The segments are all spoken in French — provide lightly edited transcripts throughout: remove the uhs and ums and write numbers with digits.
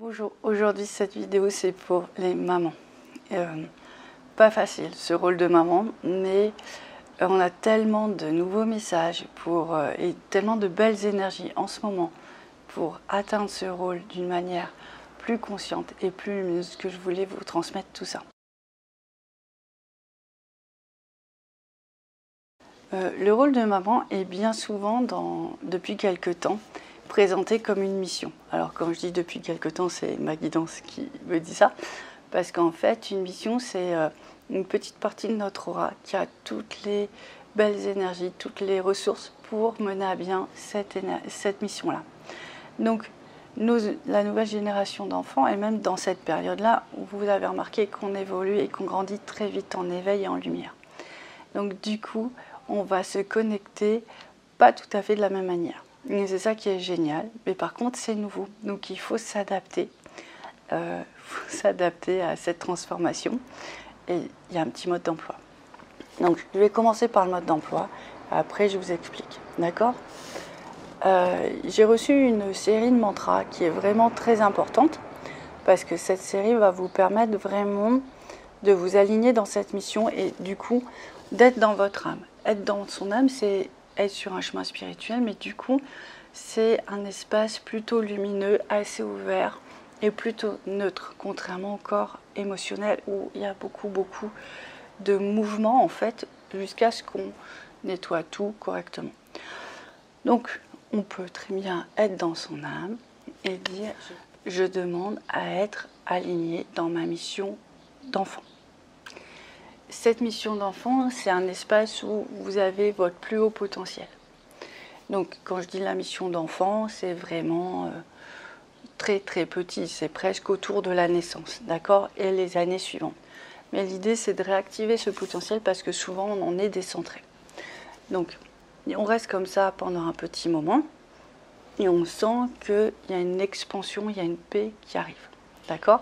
Bonjour, aujourd'hui cette vidéo c'est pour les mamans. Pas facile ce rôle de maman, mais on a tellement de nouveaux messages et tellement de belles énergies en ce moment pour atteindre ce rôle d'une manière plus consciente et plus lumineuse que je voulais vous transmettre tout ça. Le rôle de maman est bien souvent, depuis quelque temps, présenté comme une mission. Alors quand je dis depuis quelque temps, c'est ma guidance qui me dit ça, parce qu'en fait, une mission, c'est une petite partie de notre aura qui a toutes les belles énergies, toutes les ressources pour mener à bien cette mission-là. Donc, la nouvelle génération d'enfants, et même dans cette période-là, vous avez remarqué qu'on évolue et qu'on grandit très vite en éveil et en lumière. Donc du coup, on va se connecter pas tout à fait de la même manière. C'est ça qui est génial, mais par contre c'est nouveau, donc il faut s'adapter à cette transformation, et il y a un petit mode d'emploi. Donc je vais commencer par le mode d'emploi, après je vous explique, d'accord? J'ai reçu une série de mantras qui est vraiment très importante, parce que cette série va vous permettre vraiment de vous aligner dans cette mission et du coup d'être dans votre âme. Être dans son âme, c'est être sur un chemin spirituel, mais du coup, c'est un espace plutôt lumineux, assez ouvert et plutôt neutre, contrairement au corps émotionnel où il y a beaucoup de mouvements en fait, jusqu'à ce qu'on nettoie tout correctement. Donc, on peut très bien être dans son âme et dire « Je demande à être aligné dans ma mission d'enfant ». Cette mission d'enfant, c'est un espace où vous avez votre plus haut potentiel. Donc, quand je dis la mission d'enfant, c'est vraiment très petit. C'est presque autour de la naissance, d'accord? Et les années suivantes. Mais l'idée, c'est de réactiver ce potentiel parce que souvent, on en est décentré. Donc, on reste comme ça pendant un petit moment et on sent qu'il y a une expansion, il y a une paix qui arrive, d'accord?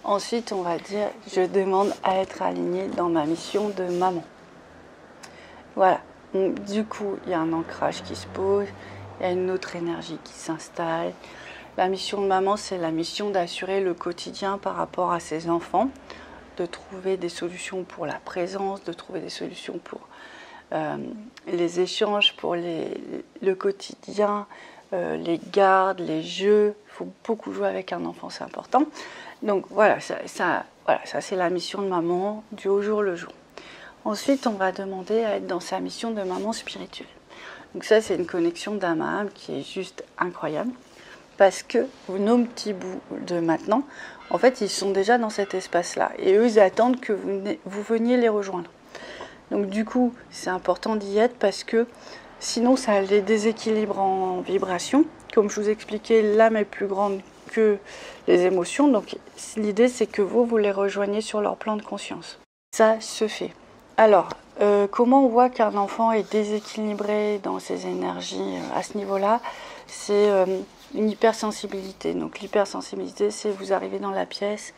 Ensuite, on va dire, je demande à être alignée dans ma mission de maman. Voilà. Du coup, il y a un ancrage qui se pose, il y a une autre énergie qui s'installe. La mission de maman, c'est la mission d'assurer le quotidien par rapport à ses enfants, de trouver des solutions pour la présence, de trouver des solutions pour les échanges, pour le quotidien, les gardes, les jeux. Il faut beaucoup jouer avec un enfant, c'est important. Donc voilà, ça c'est la mission de maman du au jour le jour. Ensuite, on va demander à être dans sa mission de maman spirituelle. Donc ça, c'est une connexion d'âme à âme qui est juste incroyable. Parce que nos petits bouts de maintenant, en fait, ils sont déjà dans cet espace-là. Et eux, ils attendent que vous veniez les rejoindre. Donc du coup, c'est important d'y être parce que sinon, ça les déséquilibre en vibration. Comme je vous expliquais, l'âme est plus grande que les émotions. Donc l'idée, c'est que vous les rejoignez sur leur plan de conscience. Ça se fait. Alors, comment on voit qu'un enfant est déséquilibré dans ses énergies à ce niveau-là? C'est une hypersensibilité. Donc l'hypersensibilité, c'est vous arrivez dans la pièce,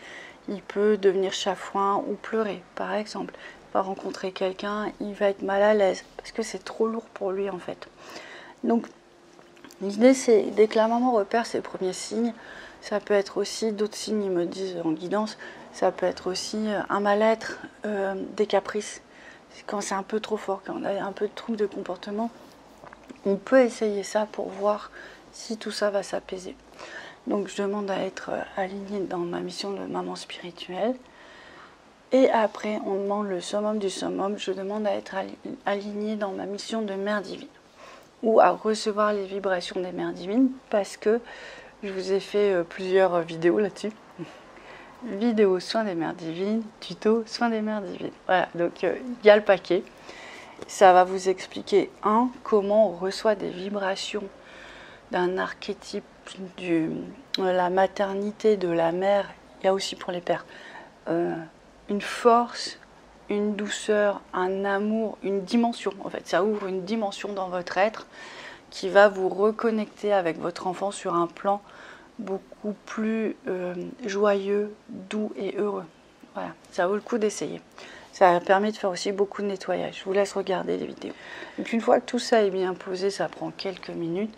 il peut devenir chafouin ou pleurer, par exemple. Il va rencontrer quelqu'un, il va être mal à l'aise, parce que c'est trop lourd pour lui en fait. Donc l'idée, c'est dès que la maman repère ses premiers signes, ça peut être aussi d'autres signes, ils me disent en guidance, ça peut être aussi un mal-être, des caprices. Quand c'est un peu trop fort, quand on a un peu de trouble de comportement, on peut essayer ça pour voir si tout ça va s'apaiser. Donc je demande à être alignée dans ma mission de maman spirituelle. Et après, on demande le summum du summum, je demande à être alignée dans ma mission de mère divine. Ou à recevoir les vibrations des mères divines, parce que je vous ai fait plusieurs vidéos là-dessus. Vidéo soins des mères divines, tuto soins des mères divines. Voilà, donc il y a le paquet. Ça va vous expliquer, comment on reçoit des vibrations d'un archétype de la maternité, de la mère. Il y a aussi pour les pères une force, une douceur, un amour, une dimension. En fait, ça ouvre une dimension dans votre être qui va vous reconnecter avec votre enfant sur un plan beaucoup plus joyeux, doux et heureux. Voilà, ça vaut le coup d'essayer. Ça permet de faire aussi beaucoup de nettoyage. Je vous laisse regarder les vidéos. Donc une fois que tout ça est bien posé, ça prend quelques minutes.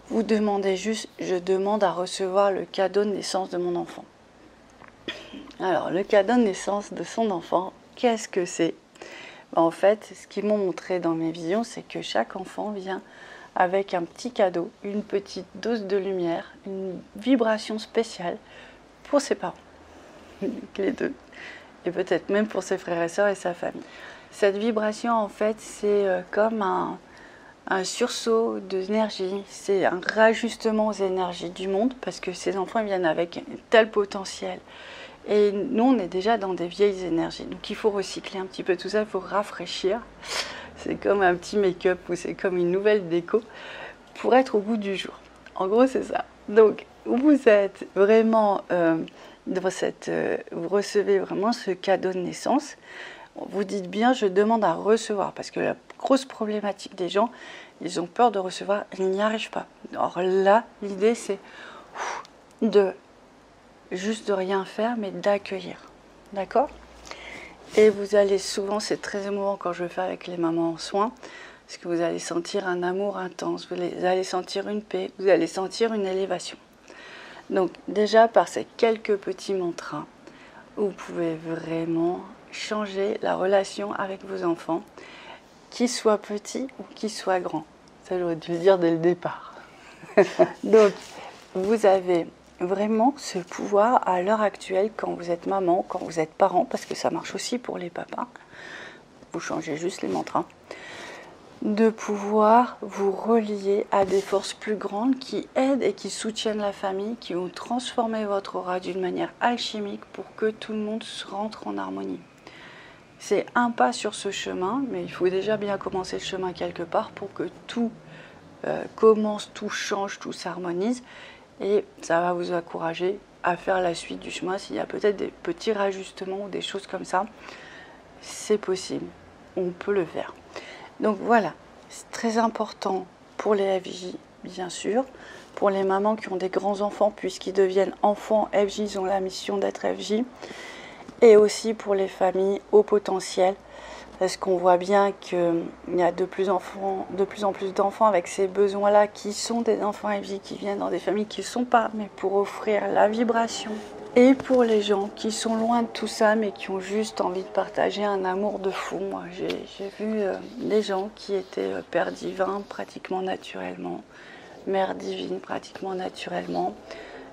Vous demandez juste, je demande à recevoir le cadeau de naissance de mon enfant. Alors, le cadeau de naissance de son enfant, qu'est-ce que c'est? En fait, ce qu'ils m'ont montré dans mes visions, c'est que chaque enfant vient avec un petit cadeau, une petite dose de lumière, une vibration spéciale pour ses parents, les deux, et peut-être même pour ses frères et sœurs et sa famille. Cette vibration, en fait, c'est comme un sursaut d'énergie, c'est un rajustement aux énergies du monde, parce que ces enfants ils viennent avec un tel potentiel. Et nous, on est déjà dans des vieilles énergies, donc il faut recycler un petit peu tout ça, il faut rafraîchir. C'est comme un petit make-up ou c'est comme une nouvelle déco pour être au goût du jour. En gros, c'est ça. Donc, vous êtes vraiment dans cette... vous recevez vraiment ce cadeau de naissance. Vous dites bien, je demande à recevoir, parce que la grosse problématique des gens, ils ont peur de recevoir, ils n'y arrivent pas. Alors là, l'idée, c'est juste de rien faire, mais d'accueillir. D'accord? Et vous allez souvent, c'est très émouvant quand je le fais avec les mamans en soins, parce que vous allez sentir un amour intense, vous allez sentir une paix, vous allez sentir une élévation. Donc déjà, par ces quelques petits mantras, vous pouvez vraiment changer la relation avec vos enfants, qu'ils soient petits ou qu'ils soient grands. Ça, j'aurais dû le dire dès le départ. Donc, vous avez vraiment ce pouvoir à l'heure actuelle, quand vous êtes maman, quand vous êtes parent, parce que ça marche aussi pour les papas, vous changez juste les mantras, de pouvoir vous relier à des forces plus grandes qui aident et qui soutiennent la famille, qui vont transformer votre aura d'une manière alchimique pour que tout le monde rentre en harmonie. C'est un pas sur ce chemin, mais il faut déjà bien commencer le chemin quelque part pour que tout commence, tout change, tout s'harmonise. Et ça va vous encourager à faire la suite du chemin. S'il y a peut-être des petits rajustements ou des choses comme ça, c'est possible, on peut le faire. Donc voilà, c'est très important pour les FJ, bien sûr, pour les mamans qui ont des grands enfants, puisqu'ils deviennent enfants FJ, ils ont la mission d'être FJ, et aussi pour les familles au potentiel, parce qu'on voit bien qu'il y a de plus en plus d'enfants avec ces besoins-là, qui sont des enfants FJ, qui viennent dans des familles qui ne sont pas, mais pour offrir la vibration. Et pour les gens qui sont loin de tout ça, mais qui ont juste envie de partager un amour de fou. Moi, j'ai vu des gens qui étaient pères divins pratiquement naturellement, mère divine pratiquement naturellement.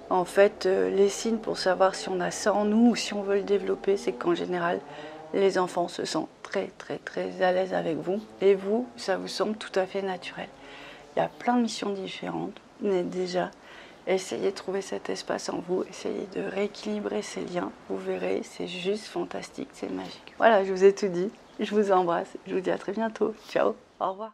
En fait, les signes pour savoir si on a ça en nous ou si on veut le développer, c'est qu'en général, les enfants se sentent très à l'aise avec vous. Et vous, ça vous semble tout à fait naturel. Il y a plein de missions différentes, mais déjà, essayez de trouver cet espace en vous, essayez de rééquilibrer ces liens. Vous verrez, c'est juste fantastique, c'est magique. Voilà, je vous ai tout dit. Je vous embrasse. Je vous dis à très bientôt. Ciao, au revoir.